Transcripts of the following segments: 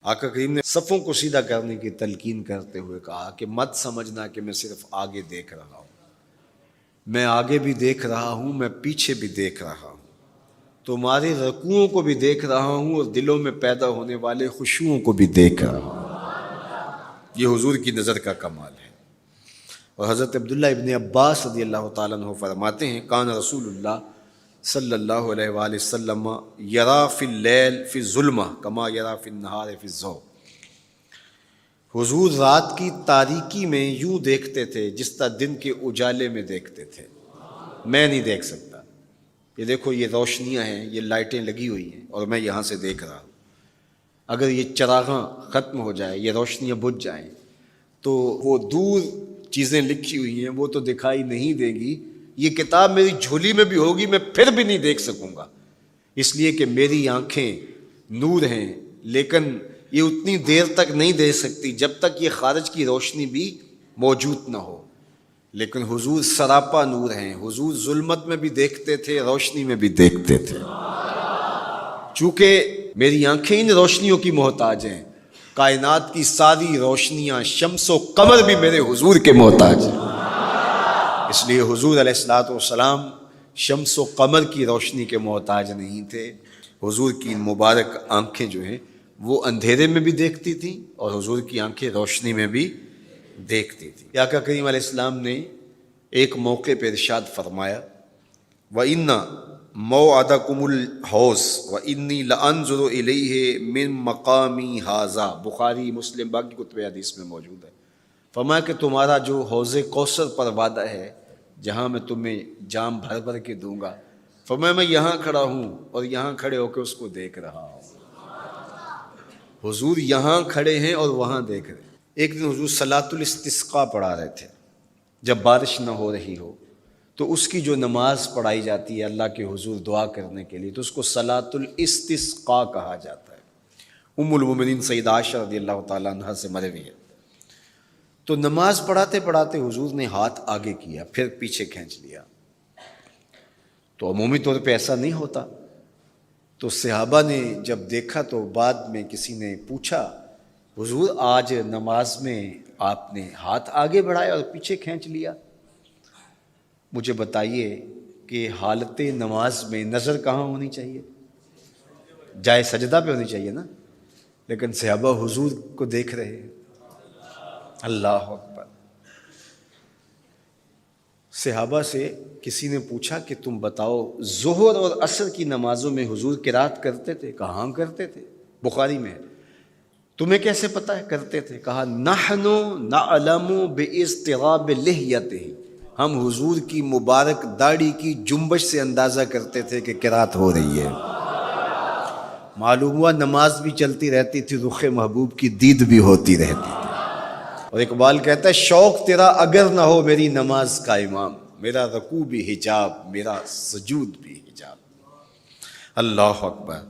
آقا کریم نے صفوں کو سیدھا کرنے کی تلقین کرتے ہوئے کہا کہ مت سمجھنا کہ میں صرف آگے دیکھ رہا ہوں، میں آگے بھی دیکھ رہا ہوں، میں پیچھے بھی دیکھ رہا ہوں، تمہارے رکوعوں کو بھی دیکھ رہا ہوں اور دلوں میں پیدا ہونے والے خشوعوں کو بھی دیکھ رہا ہوں۔ یہ حضور کی نظر کا کمال ہے۔ اور حضرت عبداللہ ابن عباس رضی اللہ تعالیٰ عنہ فرماتے ہیں کان رسول اللہ صلی اللہ علیہ وآلہ وسلم یرا فی اللیل فی الظلمہ کما یرا فی النہار فی الضوء۔ حضور رات کی تاریکی میں یوں دیکھتے تھے جس طرح دن کے اجالے میں دیکھتے تھے۔ میں نہیں دیکھ سکتا، یہ دیکھو یہ روشنیاں ہیں، یہ لائٹیں لگی ہوئی ہیں اور میں یہاں سے دیکھ رہا ہوں، اگر یہ چراغاں ختم ہو جائے، یہ روشنیاں بجھ جائیں تو وہ دور چیزیں لکھی ہوئی ہیں وہ تو دکھائی نہیں دیں گی، یہ کتاب میری جھولی میں بھی ہوگی میں پھر بھی نہیں دیکھ سکوں گا، اس لیے کہ میری آنکھیں نور ہیں، لیکن یہ اتنی دیر تک نہیں دے سکتی جب تک یہ خارج کی روشنی بھی موجود نہ ہو۔ لیکن حضور سراپا نور ہیں، حضور ظلمت میں بھی دیکھتے تھے، روشنی میں بھی دیکھتے تھے۔ چونکہ میری آنکھیں ان روشنیوں کی محتاج ہیں، کائنات کی ساری روشنیاں شمس و قمر بھی میرے حضور کے محتاج ہیں، اس لیے حضور علیہ الصلوۃ والسلام شمس و قمر کی روشنی کے محتاج نہیں تھے۔ حضور کی مبارک آنکھیں جو ہیں وہ اندھیرے میں بھی دیکھتی تھیں اور حضور کی آنکھیں روشنی میں بھی دیکھتی تھیں۔ آقا کریم علیہ السلام نے ایک موقع پہ ارشاد فرمایا وَإِنَّ مَوْعَدَكُمُ الْحَوْض وَإِنِّي لَأَنظُرُ إِلَيْهِ مِن مَقَامِي هَٰذَا، بخاری مسلم باقی کتب حدیث میں موجود ہے۔ فرمایا کہ تمہارا جو حوض کوثر پر وعدہ ہے جہاں میں تمہیں جام بھر بھر کے دوں گا، فرمایا میں یہاں کھڑا ہوں اور یہاں کھڑے ہو کے اس کو دیکھ رہا ہوں۔ حضور یہاں کھڑے ہیں اور وہاں دیکھ رہے ہیں۔ ایک دن حضور صلاۃ الاستسقاء پڑھا رہے تھے، جب بارش نہ ہو رہی ہو تو اس کی جو نماز پڑھائی جاتی ہے اللہ کے حضور دعا کرنے کے لیے تو اس کو صلاۃ الاستسقاء کہا جاتا ہے۔ ام المومنین سیدہ عائشہ رضی اللہ تعالیٰ عنہ سے مروی ہے۔ تو نماز پڑھاتے پڑھاتے حضور نے ہاتھ آگے کیا پھر پیچھے کھینچ لیا، تو عمومی طور پہ ایسا نہیں ہوتا۔ تو صحابہ نے جب دیکھا تو بعد میں کسی نے پوچھا حضور آج نماز میں آپ نے ہاتھ آگے بڑھایا اور پیچھے کھینچ لیا، مجھے بتائیے کہ حالت نماز میں نظر کہاں ہونی چاہیے؟ جائے سجدہ پہ ہونی چاہیے نا، لیکن صحابہ حضور کو دیکھ رہے ہیں۔ اللہ اکبر۔ صحابہ سے کسی نے پوچھا کہ تم بتاؤ ظہر اور عصر کی نمازوں میں حضور قرات کرتے تھے؟ کہاں کرتے تھے؟ بخاری میں۔ تمہیں کیسے پتہ ہے کرتے تھے؟ کہا نحن نعلم باضطراب لحیتہ، ہم حضور کی مبارک داڑھی کی جنبش سے اندازہ کرتے تھے کہ قرات ہو رہی ہے۔ معلوم ہوا نماز بھی چلتی رہتی تھی، رخ محبوب کی دید بھی ہوتی رہتی تھی۔ اور اقبال کہتا ہے شوق تیرا اگر نہ ہو میری نماز کا امام، میرا رکوع بھی حجاب میرا سجود بھی حجاب۔ اللہ اکبر۔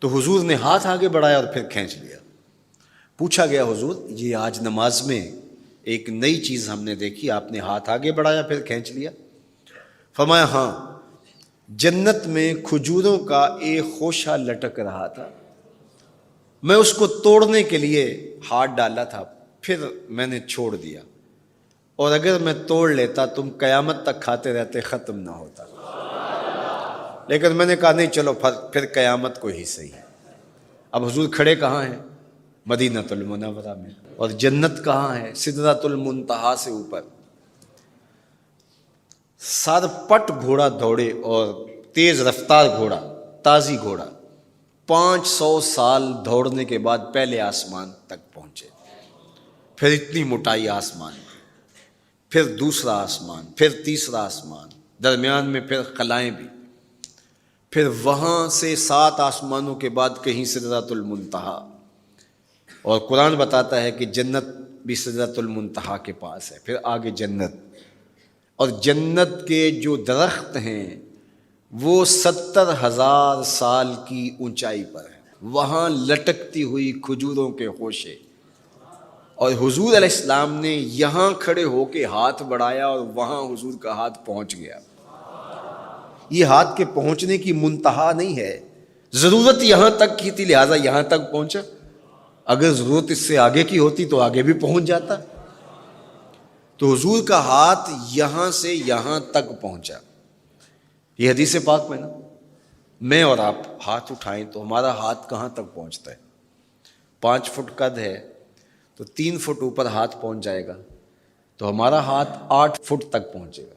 تو حضور نے ہاتھ آگے بڑھایا اور پھر کھینچ لیا۔ پوچھا گیا حضور یہ آج نماز میں ایک نئی چیز ہم نے دیکھی، آپ نے ہاتھ آگے بڑھایا پھر کھینچ لیا؟ فرمایا ہاں، جنت میں کھجوروں کا ایک خوشہ لٹک رہا تھا، میں اس کو توڑنے کے لیے ہاتھ ڈالا تھا پھر میں نے چھوڑ دیا، اور اگر میں توڑ لیتا تم قیامت تک کھاتے رہتے ختم نہ ہوتا، لیکن میں نے کہا نہیں چلو پھر قیامت کو ہی صحیح۔ اب حضور کھڑے کہاں ہیں؟ مدینۃ المنورہ میں، اور جنت کہاں ہے؟ سدرۃ المنتہا سے اوپر۔ سر پٹ گھوڑا دوڑے اور تیز رفتار گھوڑا، تازی گھوڑا، 500 سال دوڑنے کے بعد پہلے آسمان تک پہنچے، پھر اتنی موٹائی آسمان میں، پھر دوسرا آسمان، پھر تیسرا آسمان، درمیان میں پھر خلائیں بھی، پھر وہاں سے 7 آسمانوں کے بعد کہیں سدرۃ المنتہا، اور قرآن بتاتا ہے کہ جنت بھی سدرۃ المنتہا کے پاس ہے، پھر آگے جنت، اور جنت کے جو درخت ہیں وہ 70,000 سال کی اونچائی پر ہیں، وہاں لٹکتی ہوئی کھجوروں کے خوشے، اور حضور علیہ السلام نے یہاں کھڑے ہو کے ہاتھ بڑھایا اور وہاں حضور کا ہاتھ پہنچ گیا۔ یہ ہاتھ کے پہنچنے کی منتہا نہیں ہے، ضرورت یہاں تک کی تھی لہٰذا یہاں تک پہنچا، اگر ضرورت اس سے آگے کی ہوتی تو آگے بھی پہنچ جاتا. تو حضور کا ہاتھ یہاں سے یہاں تک پہنچا. یہ حدیث پاک میں نا، میں اور آپ ہاتھ اٹھائیں تو ہمارا ہاتھ کہاں تک پہنچتا ہے؟ 5 فٹ قد ہے تو 3 فٹ اوپر ہاتھ پہنچ جائے گا، تو ہمارا ہاتھ 8 فٹ تک پہنچے گا،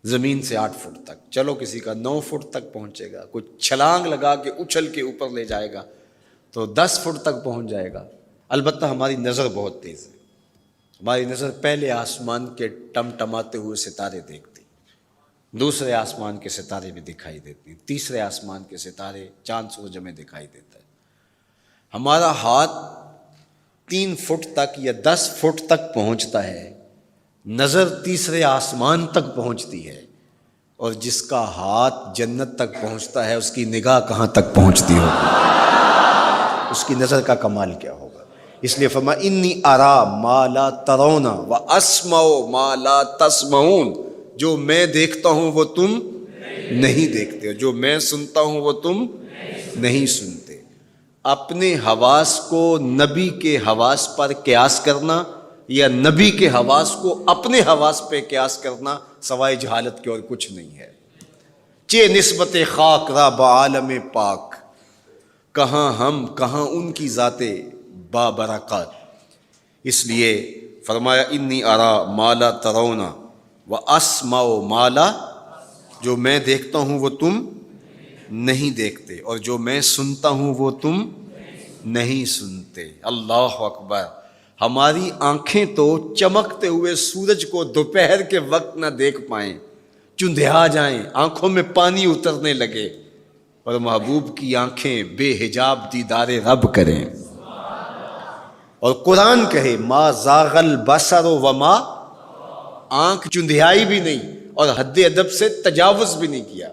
زمین سے 8 فٹ تک. چلو کسی کا 9 فٹ تک پہنچے گا، کوئی چھلانگ لگا کے اچھل کے اوپر لے جائے گا تو 10 فٹ تک پہنچ جائے گا. البتہ ہماری نظر بہت تیز ہے. ہماری نظر پہلے آسمان کے ٹمٹماتے ہوئے ستارے دیکھتی، دوسرے آسمان کے ستارے بھی دکھائی دیتی، تیسرے آسمان کے ستارے، چاند سورج میں دکھائی دیتا ہے. ہمارا ہاتھ 3 فٹ تک یا 10 فٹ تک پہنچتا ہے، نظر تیسرے آسمان تک پہنچتی ہے. اور جس کا ہاتھ جنت تک پہنچتا ہے اس کی نگاہ کہاں تک پہنچتی ہوگی، اس کی نظر کا کمال کیا ہوگا. اس لیے فرمایا انی ارا ما لا ترون واسمع ما لا تسمعون. جو میں دیکھتا ہوں وہ تم نہیں دیکھتے ہو، جو میں سنتا ہوں وہ تم نہیں سنتے. اپنے حواس کو نبی کے حواس پر قیاس کرنا یا نبی کے حواس کو اپنے حواس پہ قیاس کرنا سوائے جہالت کے اور کچھ نہیں ہے. چے نسبت خاک را بعالم پاک، کہاں ہم کہاں ان کی ذاتیں بابرکات. اس لیے فرمایا انی ارا ما لا ترون واسمع ما لا، جو میں دیکھتا ہوں وہ تم نہیں دیکھتے، اور جو میں سنتا ہوں وہ تم نہیں سنتے. اللہ اکبر. ہماری آنکھیں تو چمکتے ہوئے سورج کو دوپہر کے وقت نہ دیکھ پائیں، چندھیا جائیں، آنکھوں میں پانی اترنے لگے، اور محبوب کی آنکھیں بے حجاب دیدار رب کریں. اور قرآن کہے ما زاغ البصر وما، آنکھ چندھیائی بھی نہیں اور حد ادب سے تجاوز بھی نہیں کیا.